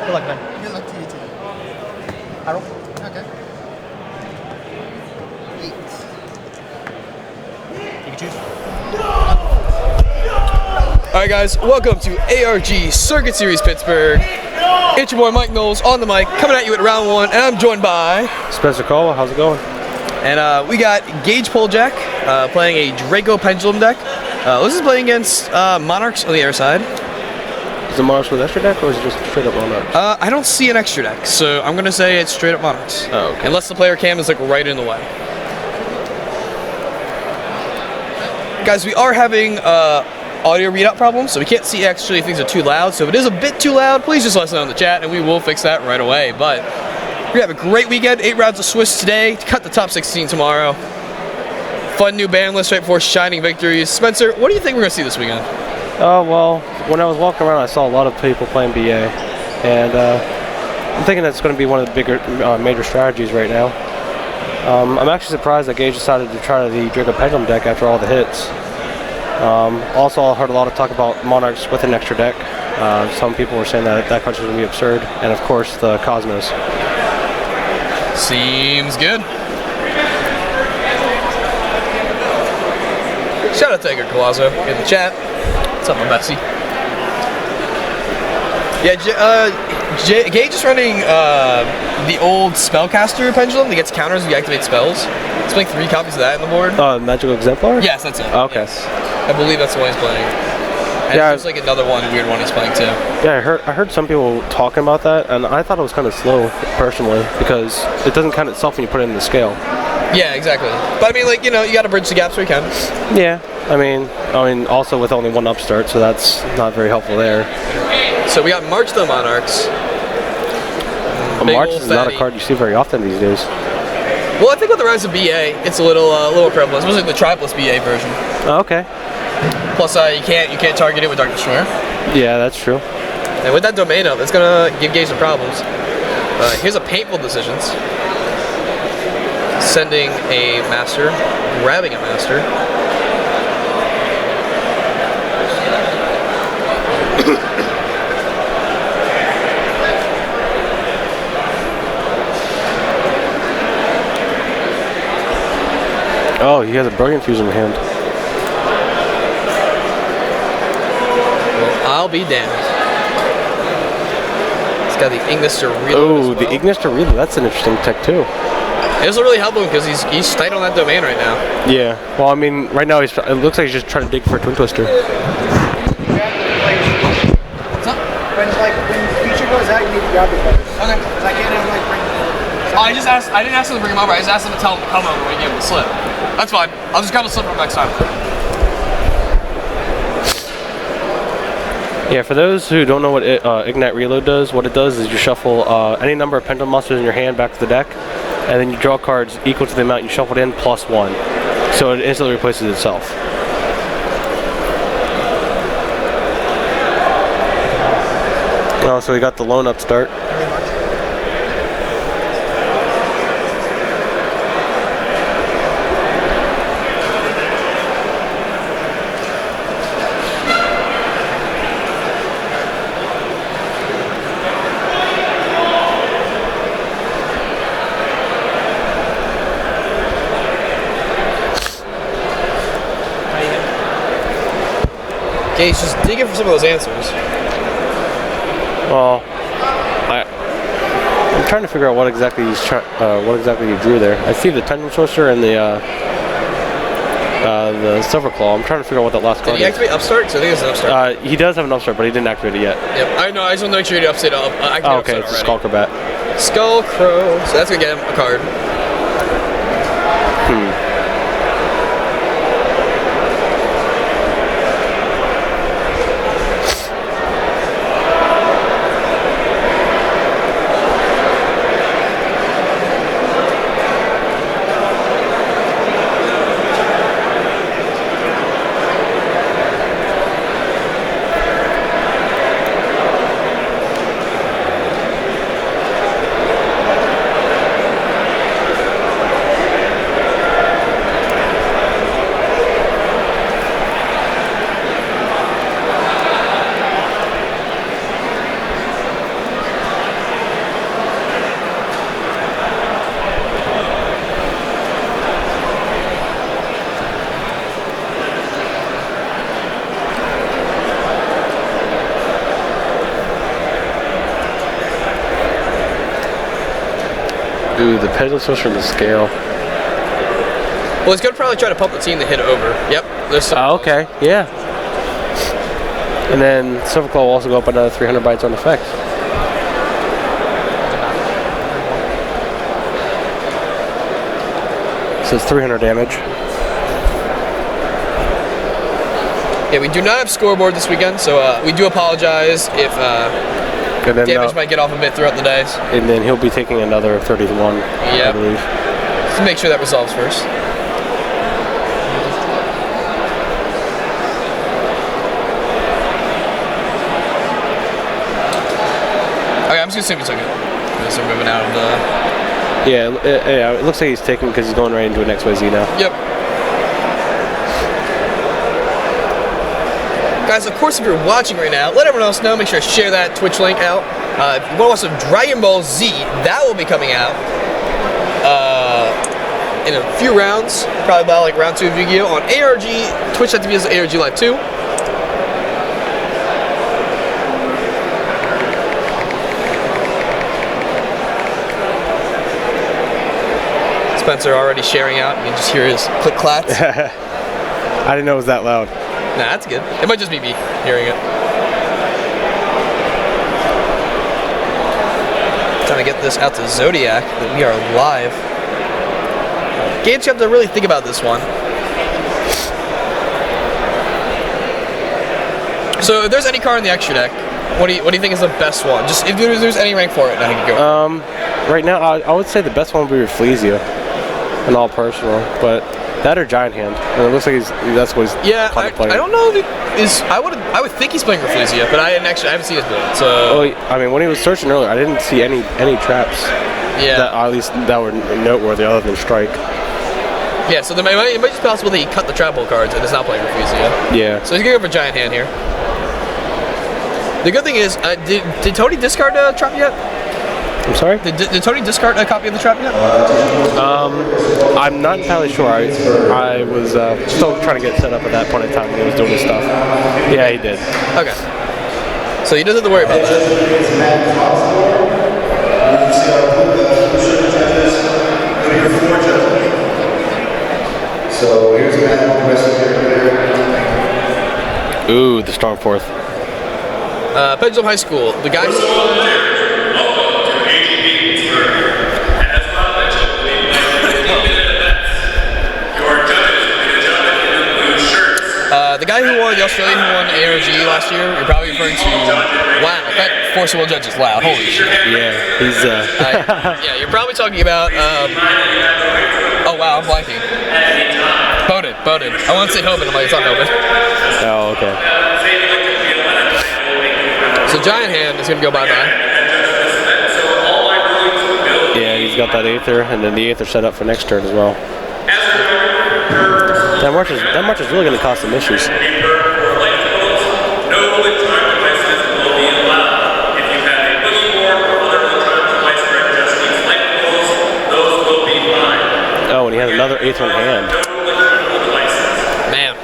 Good luck, man. Good luck to you too. I roll. Okay. 8. You can choose. Alright guys, welcome to ARG Circuit Series Pittsburgh. It's your boy Mike Knowles on the mic, coming at you at round 1, and I'm joined by Spencer Cole. How's it going? And we got Gage Poljak playing a Draco Pendulum deck. This is playing against Monarchs on the air side. Is it Monarchs with extra deck, or is it just straight up Monarchs? I don't see an extra deck, so I'm gonna say it's straight up Monarchs. Oh, okay. Unless the player cam is like right in the way. Guys, we are having audio readout problems, so we can't see actually if things are too loud. So if it is a bit too loud, please just let us know in the chat, and we will fix that right away. But we have a great weekend. 8 rounds of Swiss today to cut the top 16 tomorrow. Fun new band list right before shining victories. Spencer, what do you think we're gonna see this weekend? Oh, well, when I was walking around, I saw a lot of people playing BA, and I'm thinking that's going to be one of the bigger, major strategies right now. I'm actually surprised that Gage decided to try the Draco Pendulum deck after all the hits. Also, I heard a lot of talk about Monarchs with an extra deck. Some people were saying that that card was going to be absurd, and of course the Cosmos. Seems good. Shout out to Edgar Colazzo in the chat. What's up, my Bessie? Yeah, Gage is running the old Spellcaster Pendulum that gets counters when you activate spells. He's playing 3 copies of that on the board. Magical Exemplar? Yes, that's it. Okay. Yes. I believe that's the one he's playing. And Yeah, there's like another one, weird one he's playing too. Yeah, I heard some people talking about that, and I thought it was kind of slow, personally, because it doesn't count itself when you put it in the scale. Yeah, exactly. But I mean, like, you know, you got to bridge the gaps where you can. Yeah, I mean, also with only 1 upstart, so that's not very helpful there. So we got March the Monarchs. March is not a card you see very often these days. Well, I think with the rise of BA, it's a little prevalent, especially the Triplus BA version. Oh, okay. Plus, you can't target it with Dark Destroyer. Yeah, that's true. And with that domain up, it's gonna give Gage some problems. Here's a painful decisions. Sending a master, grabbing a master. Oh, he has a Brilliant Fuse in hand. Well, I'll be damned. It's got the Ignis to Reload. Oh, the Ignis to Reload. That's an interesting tech too. It doesn't really help him because he's tight on that domain right now. Yeah. Well, I mean, right now it looks like he's just trying to dig for a Twin Twister. What's up? When future goes out, you need to grab the players. Okay. I can't have like bring. I didn't ask him to bring him over. I just asked him to tell him to come over when you give him the slip. That's fine. I'll just grab the slip from next time. Yeah, for those who don't know what Ignite Reload does, what it does is you shuffle any number of Pendulum monsters in your hand back to the deck, and then you draw cards equal to the amount you shuffled in plus 1. So it instantly replaces itself. Oh, so we got the lone upstart. Gage, just digging for some of those answers. Well, I'm trying to figure out what exactly he drew there. I see the Pendulum Sorcerer and the Silver Claw. I'm trying to figure out what that last card is. Did he activate Upstart? Because I think it's an Upstart. He does have an Upstart, but he didn't activate it yet. Yep. I know. I just want to make sure you activate Upstart. Oh, okay, it's a Skull Crobat. Skull Crow. So that's gonna get him a card. Ooh, the pedal switch on the scale. Well, he's gonna probably try to pump the team to hit over. Yep. There's some. Okay, yeah. And then Silver Claw will also go up another 300 bites on effect. So it's 300 damage. Yeah, we do not have scoreboard this weekend, so we do apologize if damage might get off a bit throughout the days. And then he'll be taking another 31, I believe. Let's make sure that resolves first. Okay, I'm just gonna assume he's okay. Because they're moving out of the... Yeah, it looks like he's taking because he's going right into an XYZ now. Yep. Guys, of course, if you're watching right now, let everyone else know. Make sure to share that Twitch link out. If you want to watch some Dragon Ball Z, that will be coming out in a few rounds, probably about like round 2 of Yu-Gi-Oh! On ARG, Twitch.tv is ARG Live 2. Spencer already sharing out. You can just hear his click-clats. I didn't know it was that loud. Nah, that's good. It might just be me hearing it. Trying to get this out to Zodiac, that we are live. Gage, you have to really think about this one. So if there's any card in the extra deck, what do you think is the best one? Just if there's any rank for it, I think you go. Right now, I would say the best one would be Rafflesia, in all personal, but that or Giant Hand. And it looks like that's what he's I don't know if it is. I would think he's playing Rafflesia, but I haven't seen his build. So I mean, when he was searching earlier, I didn't see any traps. Yeah. That at least that were noteworthy other than Strike. Yeah, so it might just be possible that he cut the trap hole cards and is not playing Rafflesia. Yeah. So he's gonna go for Giant Hand here. The good thing is, did Tonny discard a trap yet? I'm sorry? Did Tonny discard a copy of the trap yet? I'm not entirely sure. I was still trying to get set up at that point in time when he was doing his stuff. Yeah, he did. Okay. So he doesn't have to worry about that. So here's the Ooh, the Storm Fourth. Pittsburgh High School. The guys. The guy who won, the Australian who won ARG last year, you're probably referring to. Wow, that Force Will Judge is loud. Holy shit. Yeah, he's. Yeah, you're probably talking about. Oh wow, I'm blanking. Bowden. I want to say Hoban, I'm like, it's not Hoban. Oh, okay. So Giant Hand is going to go bye-bye. Yeah, he's got that Aether, and then the Aether set up for next turn as well. That march is really going to cause some issues. Oh, and he has another Aether in hand. Man.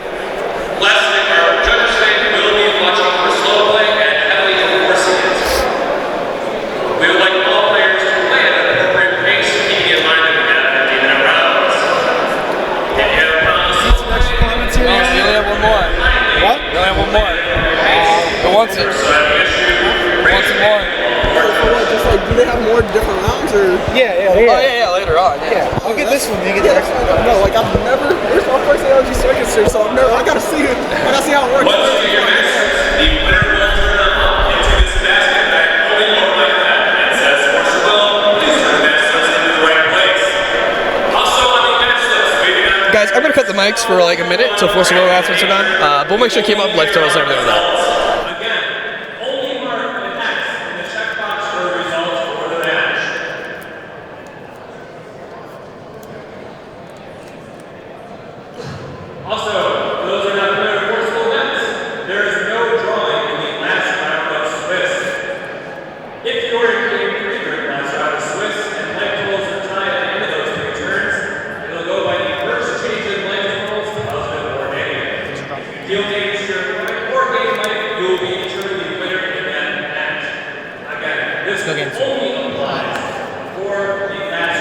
Wants it. Wants it more. Just like, do they have more different rounds or? Yeah. Oh yeah, later on. Yeah. I'll get this one. You get the next one. No, like I've never. This is my first ARG circuit here, so I've never. I gotta see it. I gotta see how it works. Guys, I'm gonna cut the mics for like a minute till Force of Will announcements are done. But we'll make sure to keep up life totals and everything like that. Only applies for the match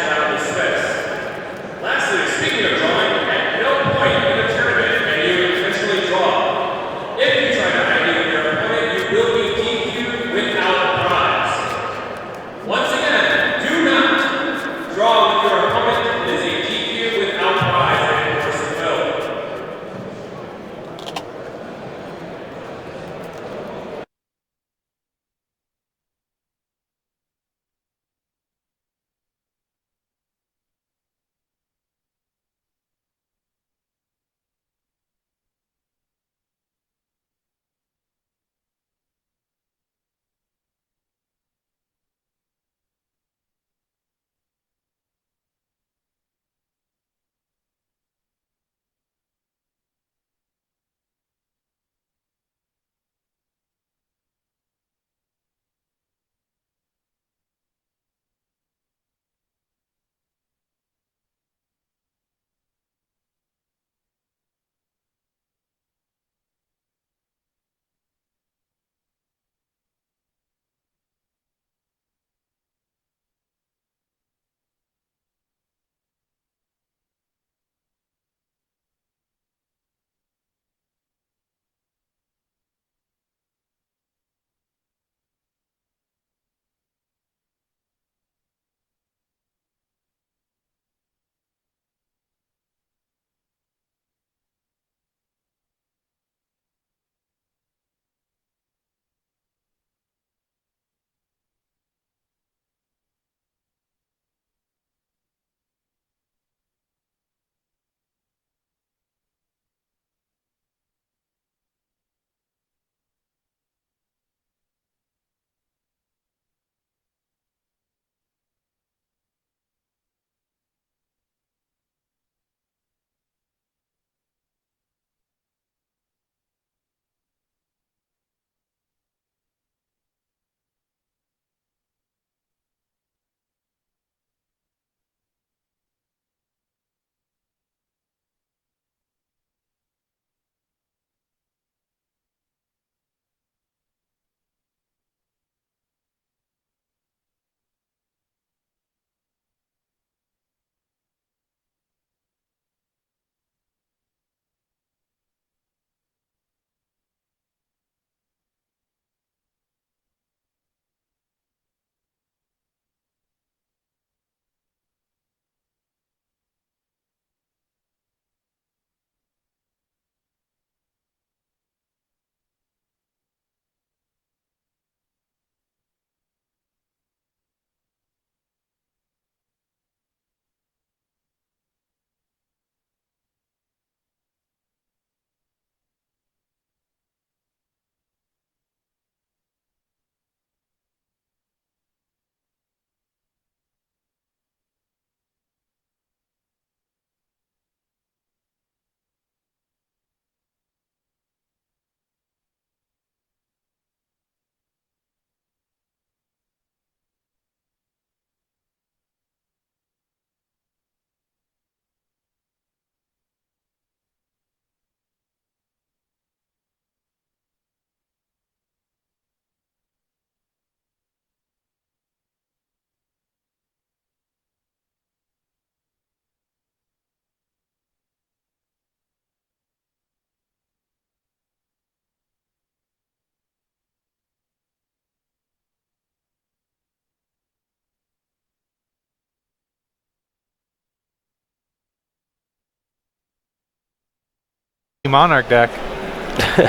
Monarch deck.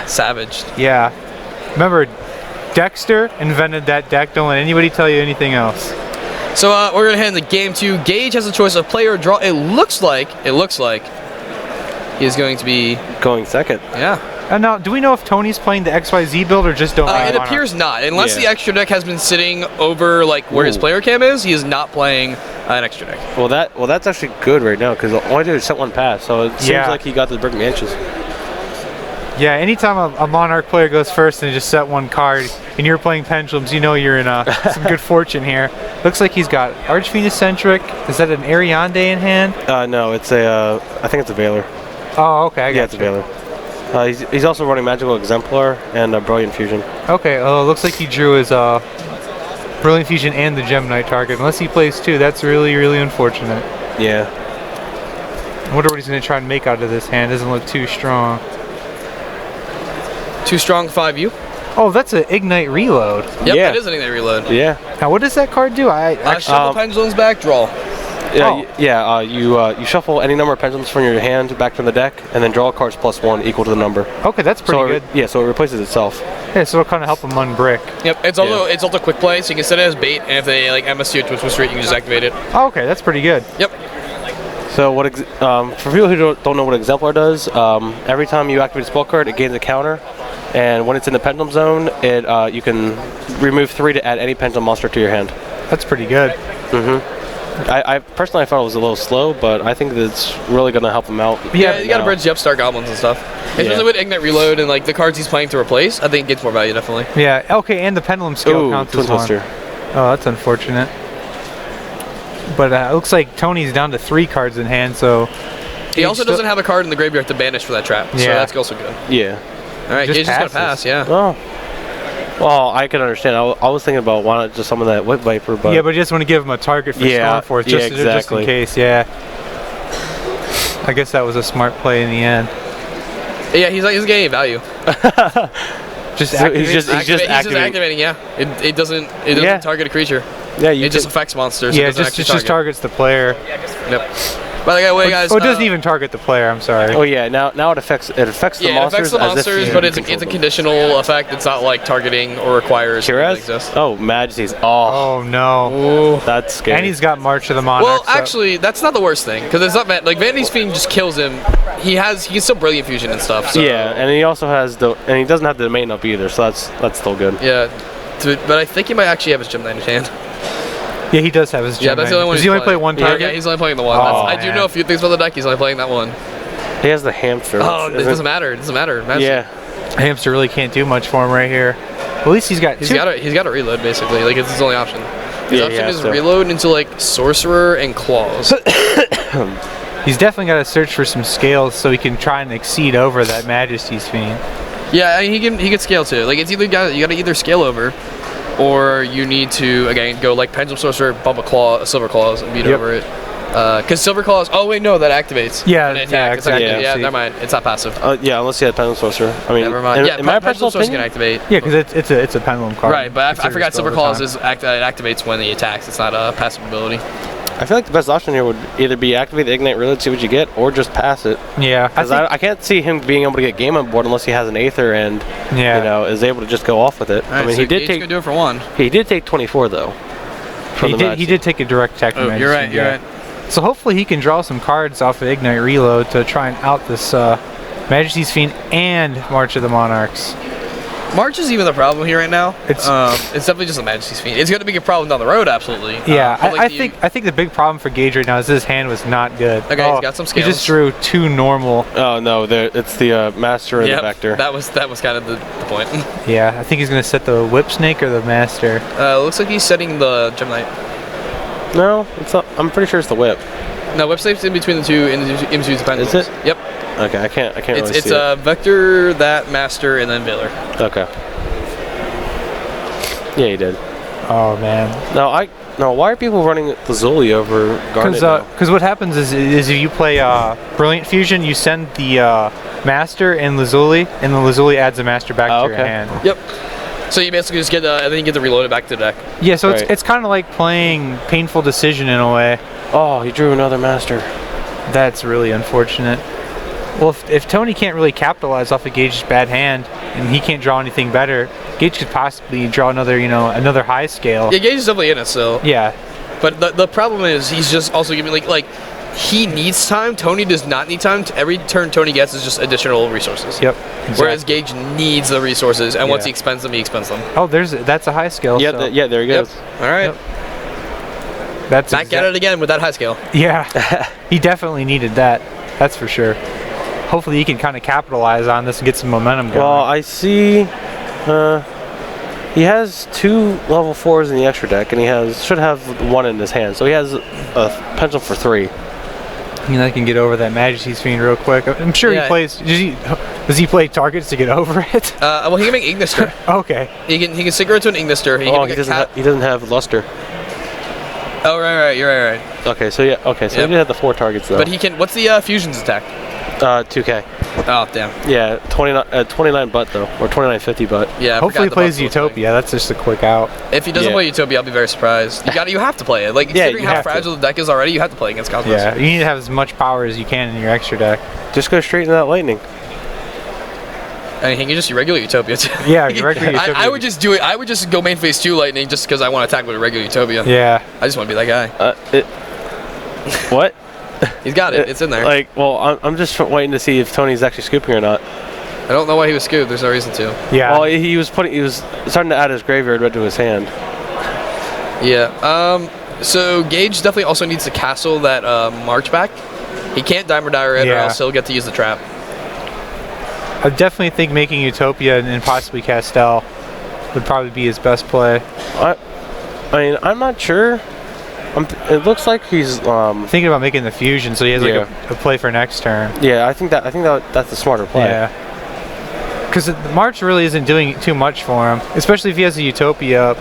Savaged. Yeah. Remember, Dexter invented that deck. Don't let anybody tell you anything else. So we're gonna head into game 2. Gage has a choice of player or draw. It looks like he is going to be Going second. yeah. Now, do we know if Tony's playing the XYZ build or just don't? It appears not, unless the extra deck has been sitting over like where his player cam is. He is not playing an extra deck. Well, that's actually good right now because all I did is set one pass, so it seems like he got the brick mansions. Yeah, anytime a Monarch player goes first and just set one card, and you're playing Pendulums, you know you're in some good fortune here. Looks like he's got Archfiend Eccentric. Is that an Ariande in hand? No, it's a. I think it's a Veiler. Oh, okay, I got it's a Veiler. He's also running Magical Exemplar and Brilliant Fusion. Okay, looks like he drew his Brilliant Fusion and the Gem Knight target. Unless he plays 2, that's really, really unfortunate. Yeah. I wonder what he's going to try and make out of this hand. Doesn't look too strong. Too strong 5U. Oh, that's an Ignite Reload. Yep, it is an Ignite Reload. Yeah. Now, what does that card do? Shuffle Pendulums back, draw. You shuffle any number of pendulums from your hand back from the deck, and then draw cards +1 equal to the number. Okay, that's pretty good. Yeah, so it replaces itself. Yeah, so it'll kind of help him unbrick. Yep, it's also quick play, so you can set it as bait, and if they like MSU or Twist Street, you can just activate it. Oh, okay, that's pretty good. Yep. So for people who don't know what Exemplar does, every time you activate a spell card, it gains a counter, and when it's in the Pendulum Zone, you can remove 3 to add any Pendulum monster to your hand. That's pretty good. I personally thought it was a little slow, but I think that it's really going to help him out. Yeah, you got to bridge the Upstart Goblins and stuff. Especially with Ignite Reload and like the cards he's playing to replace, I think it gets more value, definitely. Yeah, okay, and the Pendulum skill counts as one. Twister. Oh, that's unfortunate. But it looks like Tony's down to 3 cards in hand, so... He also doesn't have a card in the graveyard to banish for that trap, so that's also good. Yeah. Alright, Gage is going to pass, yeah. Oh. Well, I can understand. I was thinking about why not just summon that Whip Viper, but... Yeah, but you just want to give him a target for Stormforce, just in case, I guess that was a smart play in the end. Yeah, he's getting value. He's just activating, yeah. It doesn't target a creature. Yeah, it just affects monsters. Yeah, it just targets the player. Yep. By the way, guys. Oh, it doesn't even target the player. I'm sorry. Oh yeah, now it affects the monsters. Yeah, it affects the monsters, but it's a conditional effect. It's not like targeting or requires. Oh, Majesty's. Oh no. Ooh. That's scary. And he's got March of the Monarch. Well, actually, that's not the worst thing because it's not like Vanity's Fiend just kills him. He can still Brilliant Fusion and stuff. So. Yeah, and he also has he doesn't have the domain up either, so that's still good. Yeah, but I think he might actually have his Gem Knight in hand. Yeah, he does have his Gem Knight. That's the only one. Does he only play one target? Yeah, he's only playing the one. I do know a few things about the deck. He's only playing that one. He has the hamster. Oh, it doesn't matter. It doesn't matter. Yeah. Hamster really can't do much for him right here. At least he's got a reload basically. Like it's his only option. His option is reload into like Sorcerer and Claws. He's definitely got to search for some scales so he can try and exceed over that Majesty's Fiend. Yeah, I mean, he can scale too. Like it's either you got to either scale over, or you need to again go like Pendulum Sorcerer, bump a Silver Claws and beat over it. Because Silver Claws. Oh wait, no, that activates. Yeah, exactly. Yeah, never mind. It's not passive. Yeah, unless you had Pendulum Sorcerer. I mean, never mind. In my personal Pendulum opinion, can activate. Yeah, because it's a Pendulum card. Right, but I forgot Silver Claws it activates when he attacks. It's not a passive ability. I feel like the best option here would either be activate the Ignite Reload, see what you get, or just pass it. Yeah, because I can't see him being able to get game on board unless he has an Aether and is able to just go off with it. Right, I mean, so he did take. Do it for one. He did take 24 though. He did take a direct attack. Oh, you're right. You're right. So hopefully he can draw some cards off of Ignite Reload to try and out this Majesty's Fiend and March of the Monarchs. March is even the problem here right now. It's definitely just a Majesty's Fiend. It's going to be a problem down the road, absolutely. Yeah, I think the big problem for Gage right now is his hand was not good. Okay, he's got some scales. He just drew 2 normal. Oh no, it's the Master and the Vector. That was kind of the point. Yeah, I think he's going to set the Whip Snake or the Master. Looks like he's setting the Gem Knight. No, it's not. I'm pretty sure it's the Whip. No, Whip Snake's in between the two, in between the pendulums. Is it? Yep. Okay, I can't really see it. It's a Vector, that Master, and then Veiler. Okay. Yeah, he did. Oh man. No, why are people running Lazuli over Garnet? Because what happens is if you play Brilliant Fusion, you send the Master and Lazuli, and the Lazuli adds the Master back to your hand. Yep. So you basically just get and then you get the reloaded back to the deck. Yeah, so it's kind of like playing Painful Decision in a way. Oh, he drew another Master. That's really unfortunate. Well, if Tonny can't really capitalize off of Gage's bad hand, and he can't draw anything better, Gage could possibly draw another, another high scale. Yeah, Gage is definitely in it still. Yeah. But the problem is he's just also giving like he needs time. Tonny does not need time. Every turn Tonny gets is just additional resources. Yep. Exactly. Whereas Gage needs the resources, and once Yeah. he expends them, he expends them. Oh, that's a high scale. Yeah, so. yeah, there he goes. All right. Yep. That's Back at it again with that high scale. Yeah. He definitely needed that. That's for sure. Hopefully he can kind of capitalize on this and get some momentum going. Well, I see. He has 2 level 4s in the extra deck, and he should have 1 in his hand. So he has a pendulum for 3. I can get over that Majesty's Fiend real quick. I'm sure Yeah. he plays. Does he play targets to get over it? Well, he can make Ignister. Okay. He can synchro to an Ignister. He can make He doesn't have luster. Oh, right. You're right. Okay, so yeah. Okay, so Yep. he did have the 4 targets though. But he can. What's the fusions attack? 2K. Oh, damn. Yeah, 29 butt though, or 2950 butt. Yeah. I Hopefully forgot he the plays buff Utopia. That's just a quick out. thing. If he doesn't Yeah. play Utopia, I'll be very surprised. You have to play it. Like Yeah, considering you how have to. fragile the deck is already, you have to play against Cosmos. Yeah, you need to have as much power as you can in your extra deck. Just go straight into that lightning. I mean, he can just use regular Utopia too. Yeah, regular Utopia. I would just do it. I would just go main phase 2 lightning just because I want to attack with a regular Utopia. Yeah. I just want to be that guy. What? He's got it. It's in there. Like, well, I'm just waiting to see if Tony's actually scooping or not. I don't know why he was scooped. There's no reason to. Yeah. Well, he was starting to add his graveyard red to his hand. Yeah. So Gage definitely also needs to castle that March back. He can't Dimer Dire it, or Yeah. else he'll get to use the trap. I definitely think making Utopia and possibly Castel would probably be his best play. I mean, I'm not sure. It looks like he's Thinking about making the fusion, so he has Yeah. a play for next turn. yeah. I think that's the smarter play. Yeah. Because March really isn't doing too much for him, especially if he has a Utopia up.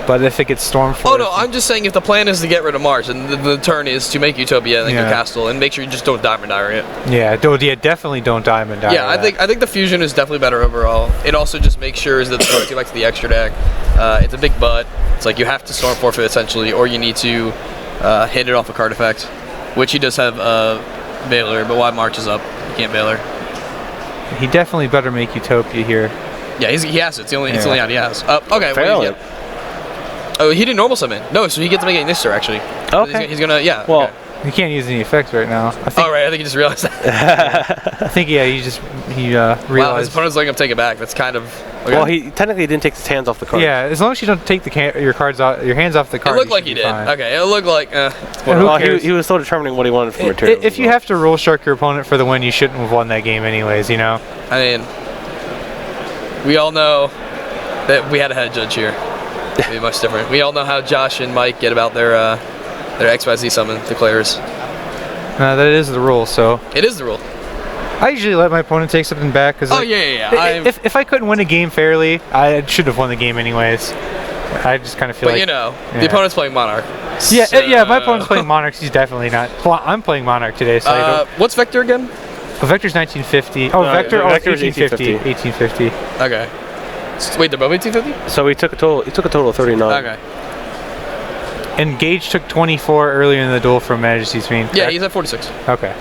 But if it gets Stormforce. Oh no, I'm just saying if the plan is to get rid of March, and the turn is to make Utopia and then Yeah. go castle, and make sure you just don't Dimer Dire it. Yeah, definitely don't Diamond Dire. Yeah, I think the fusion is definitely better overall. It also just makes sure that the cards you like to the extra deck. It's a big butt. It's like you have to Storm Forfeit essentially, or you need to hit it off a card effect, which he does have Baylor, but why March is up, you can't Baylor. He definitely better make Utopia here. Yeah, he has it. It's the only Yeah. out he has. Okay, Fairly. what oh, he didn't normal summon. No, so he gets to make an Ignister actually. Okay. He's gonna Well, okay. He can't use any effects right now. I think. Oh right, I think he just realized that. I think yeah. He Wow, his realized. opponent's letting him take it back. That's kind of. Okay. well, he technically didn't take his hands off the card. Yeah, as long as you don't take your hands off the It card. looked you like should he be did. fine. Okay, it looked like. Who Well, cares? he was still determining what he wanted from materials. If you have to rule shark your opponent for the win, you shouldn't have won that game anyways. You know. I mean, we all know that we had a head judge here. It'd be much different. We all know how Josh and Mike get about their XYZ summon declares. That is the rule. So It is the rule. I usually let my opponent take something back because. Oh yeah. If I couldn't win a game fairly, I should have won the game anyways. I just kind of feel But like. you know, yeah. the opponent's playing Monarch. Yeah, So- yeah. My opponent's playing Monarchs. He's definitely not. Well, I'm playing Monarch today, so I don't. What's Vector again? Vector's 1950. Oh, Vector. Oh, Vector's 1850. 1850. Okay. Wait, they're both 1850? So he took a total of 39. Okay. And Gage took 24 earlier in the duel from Majesty's Fiend. Yeah, correct? he's at 46. Okay.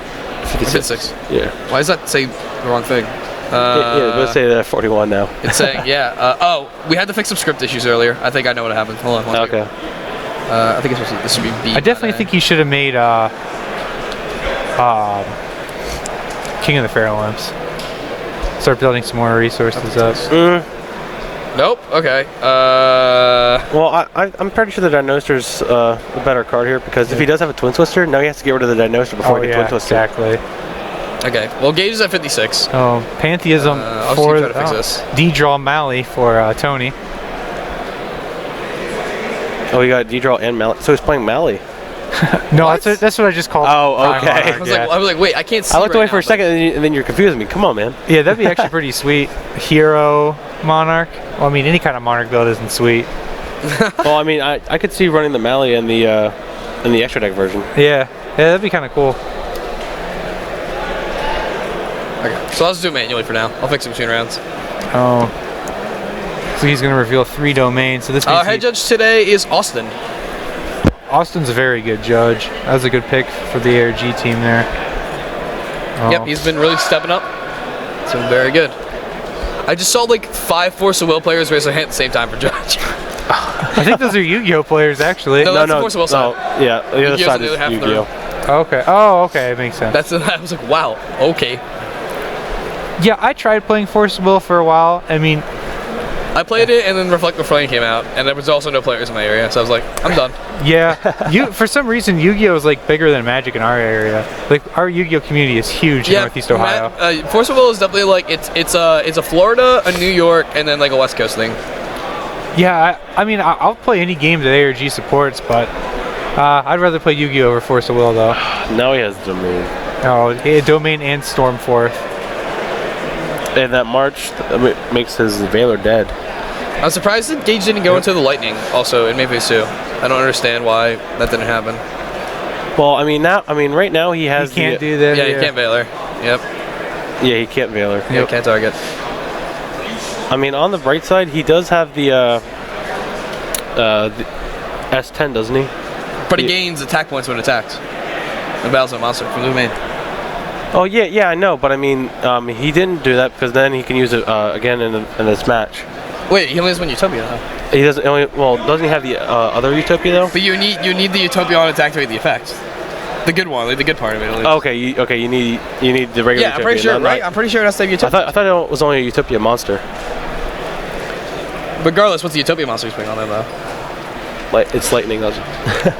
56. Yeah. Why does that say the wrong thing? Yeah, let's say they're 41 now. It's saying, yeah. Oh, we had to fix some script issues earlier. I think I know what happened. Hold on. One second. Okay. I think it's supposed to, this should be B. I definitely think he should have made King of the Pharaoh Imps. Start building some more resources up. Nope. Okay. Well, I'm pretty sure the Dinosaur's a better card here because if he does have a Twin Twister, now he has to get rid of the Dinosaur before he can Twin Twister. exactly. Okay. Well, Gage is at 56. Oh, Pantheism I'll for try to fix this. D-Draw Mally for Tony. Oh, he got D-Draw and Mally. So he's playing Mally. No, What? that's what I just called. Oh, Prime okay. Monarch, I was like, wait, I can't see. I looked right away for now, a second and then you're confusing me. Come on, man. Yeah, that'd be actually pretty sweet. Hero Monarch. Well, I mean, any kind of Monarch build isn't sweet. Well, I mean, I could see running the Mally in the extra deck version. Yeah, that'd be kind of cool. Okay. So I'll just do it manually for now. I'll fix it between rounds. Oh. So he's going to reveal 3 domains. So this means Head judge today is Austin. Austin's a very good judge. That was a good pick for the ARG team there. Oh. Yep, he's been really stepping up. It's been very good. I just saw like 5 Force of Will players raise their hand at the same time for Judge. I think those are Yu-Gi-Oh players, actually. No, that's the Force of Will side. Yeah, the other Yu-Gi-Oh's side the other half is of the Yu-Gi-Oh. Okay. Oh, okay. It makes sense. I was like, wow, okay. Yeah, I tried playing Force of Will for a while. I mean, I played it, and then Reflect the Flame came out, and there was also no players in my area, so I was like, I'm done. yeah. For some reason, Yu-Gi-Oh is like bigger than Magic in our area. Like our Yu-Gi-Oh community is huge in Northeast Ohio. Force of Will is definitely like it's a Florida, a New York, and then like a West Coast thing. Yeah, I mean, I'll play any game that ARG supports, but I'd rather play Yu-Gi-Oh over Force of Will, though. Now he has Domain. Oh, yeah, Domain and Stormforth. And that March makes his Valor dead. I'm surprised that Gage didn't go into the Lightning also in Main Phase 2. I don't understand why that didn't happen. Well, right now he has. He can't do that. Yeah, he can't Valor. Yep. Yeah, he can't Valor. Yeah, can't target. I mean, on the bright side, he does have the S10, doesn't he? But he gains attack points when attacked. And battles a monster from the domain. Oh yeah, I know, but I mean, he didn't do that because then he can use it again in this match. Wait, he only has one Utopia though. He doesn't. Doesn't he have the other Utopia though? But you need the Utopia on it to activate the effect. The good one, like the good part of it. At least. Okay, you need the regular. Yeah, I'm pretty sure, right? I'm pretty sure it has to have Utopia. I thought it was only a Utopia monster. Regardless, what's the Utopia monster he's putting on there though? It's lightning.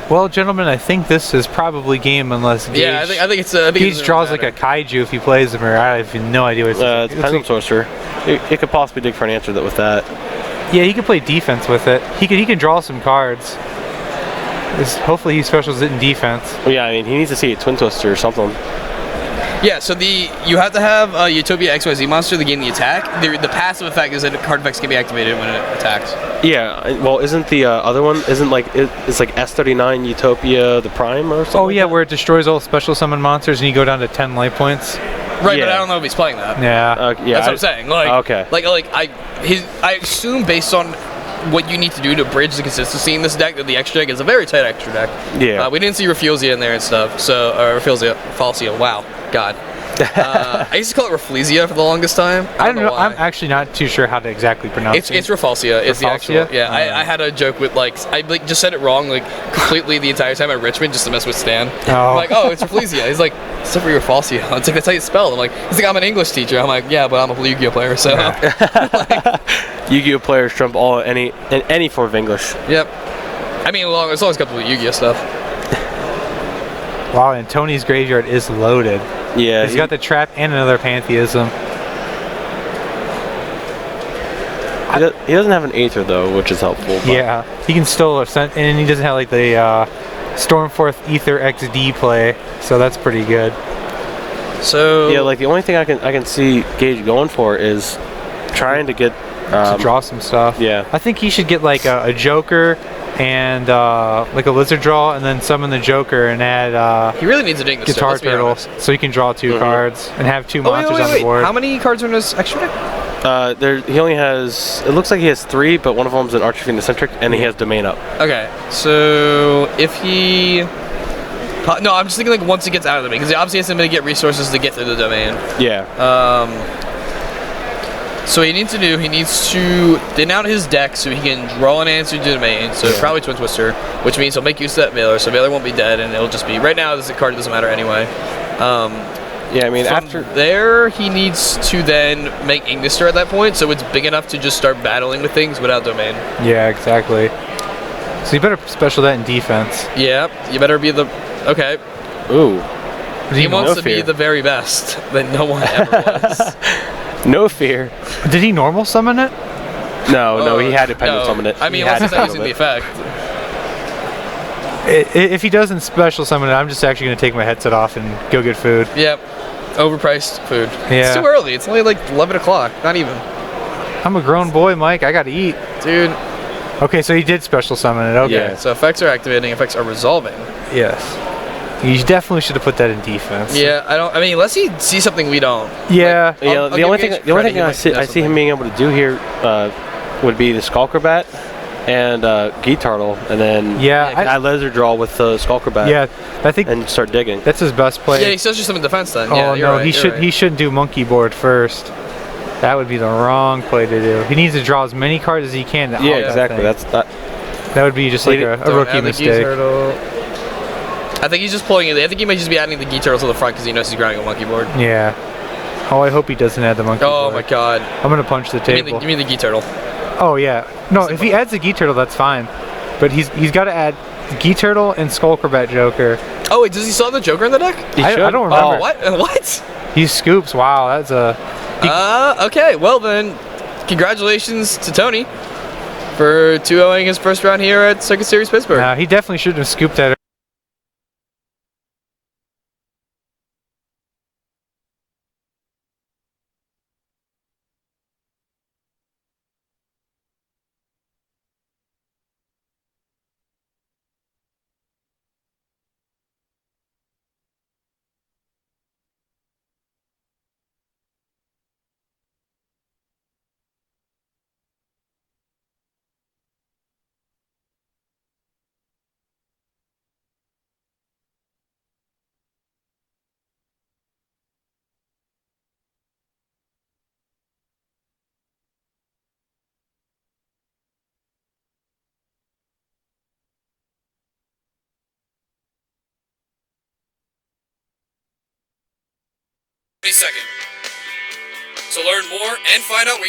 Well, gentlemen, I think this is probably game unless Gage. Yeah, I think it's. Gage draws like a kaiju if he plays him, or I have no idea what it's. It's Pendulum Sorcerer. It could possibly dig for an answer with that. Yeah, he could play defense with it. He can draw some cards. Hopefully he specials it in defense. Well, yeah, I mean he needs to see a Twin Twister or something. Yeah, so you have to have a Utopia XYZ monster to gain the attack. The passive effect is that card effects can be activated when it attacks. Yeah, well, isn't the other one it's like S39 Utopia the Prime or something? Oh yeah, where it destroys all special summon monsters and you go down to 10 life points. Right, Yeah. but I don't know if he's playing that. Yeah. Yeah, That's what I'm saying. Like, okay. I assume based on what you need to do to bridge the consistency in this deck that the extra deck is a very tight extra deck. Yeah. We didn't see Refulsia in there and stuff. So Falsia. Wow, God. I used to call it Reflesia for the longest time. I don't know. why. I'm actually not too sure how to exactly pronounce it. It's Refalsia. It's the actual. Refalsia? Yeah, I had a joke with I just said it wrong completely the entire time at Richmond just to mess with Stan. Oh. I'm like, oh, it's Reflesia. He's like, it's for Refalsia. It's like that's how you spell it. I'm like, he's like, I'm an English teacher. I'm like, yeah, but I'm a Yu-Gi-Oh player, so. Yu-Gi-Oh players trump in any form of English. Yep. I mean, it's always got the Yu-Gi-Oh stuff. Wow, and Tony's graveyard is loaded. Yeah, He's got the trap and another Pantheism. He doesn't have an Aether though, which is helpful. But. Yeah, he can still ascend, and he doesn't have like the Stormforth Ether XD play, so that's pretty good. So yeah, like the only thing I can see Gage going for is trying to get to draw some stuff. Yeah, I think he should get like a Joker and like a Lizard Draw, and then summon the Joker and add he really needs a Dingus Guitar Turtle, so he can draw 2 cards and have 2 monsters on the board. How many cards are in his extra deck? he only has. It looks like he has 3, but one of them's an Archfiend Eccentric, and he has Domain up. Okay, so if he. No, I'm just thinking like once he gets out of the domain, because he obviously has to get resources to get through the domain. Yeah. So what he needs to do, he needs to thin out his deck so he can draw an answer to the domain. So probably Twin Twister, which means he'll make use of that Valor, so Valor won't be dead, and it'll just be right now. This card doesn't matter anyway. Yeah, I mean From after there, he needs to then make Ignister at that point, so it's big enough to just start battling with things without domain. Yeah, exactly. So you better special that in defense. Yeah, you better be the. Okay. Ooh. He wants No to be fear. the very best that no one ever was. No fear. Did he normal summon it? No, he had to Pendulum no. summon it. I mean, He had unless he's to not using Pendulum the it. effect. If he doesn't special summon it, I'm just actually going to take my headset off and go get food. Yep. Overpriced food. Yeah. It's too early. It's only like 11 o'clock. Not even. I'm a grown boy, Mike. I got to eat. Dude. Okay, so he did special summon it. Okay. Yeah. So effects are activating. Effects are resolving. Yes. You definitely should have put that in defense. Yeah. I mean, unless he sees something we don't. Yeah. Yeah, I'll the give only Gage thing I credit, he see might know I see him being able to do here would be the Skullcrabat. and Gee Turtle, and then Yeah, add Laser Draw with Skulker Bat. yeah, I think And start digging. that's his best play. Yeah, he still just some in defense then. Oh Yeah, you're no, right, he you're should right. he shouldn't do monkey board first. That would be the wrong play to do. He needs to draw as many cards as he can. To Yeah, out exactly. That, That's that would be just like a Don't rookie add the Gee mistake. Turtle. I think he's just pulling it. I think he might just be adding the Gee Turtle to the front because he knows he's grinding a monkey board. Yeah. Oh, I hope he doesn't add the monkey Oh board. my god. I'm gonna punch the table. Give me the Gee Turtle. Oh yeah. No, if he adds the Gee Turtle, that's fine. But he's got to add Gee Turtle and Skulker Bat Joker. Oh wait, does he still have the Joker in the deck? I don't remember. Oh, what? What? He scoops. Wow, that's a. Okay. Well then, congratulations to Tony for 2-0ing his first round here at Circuit Series Pittsburgh. Nah, he definitely shouldn't have scooped that. Second. To learn more and find out where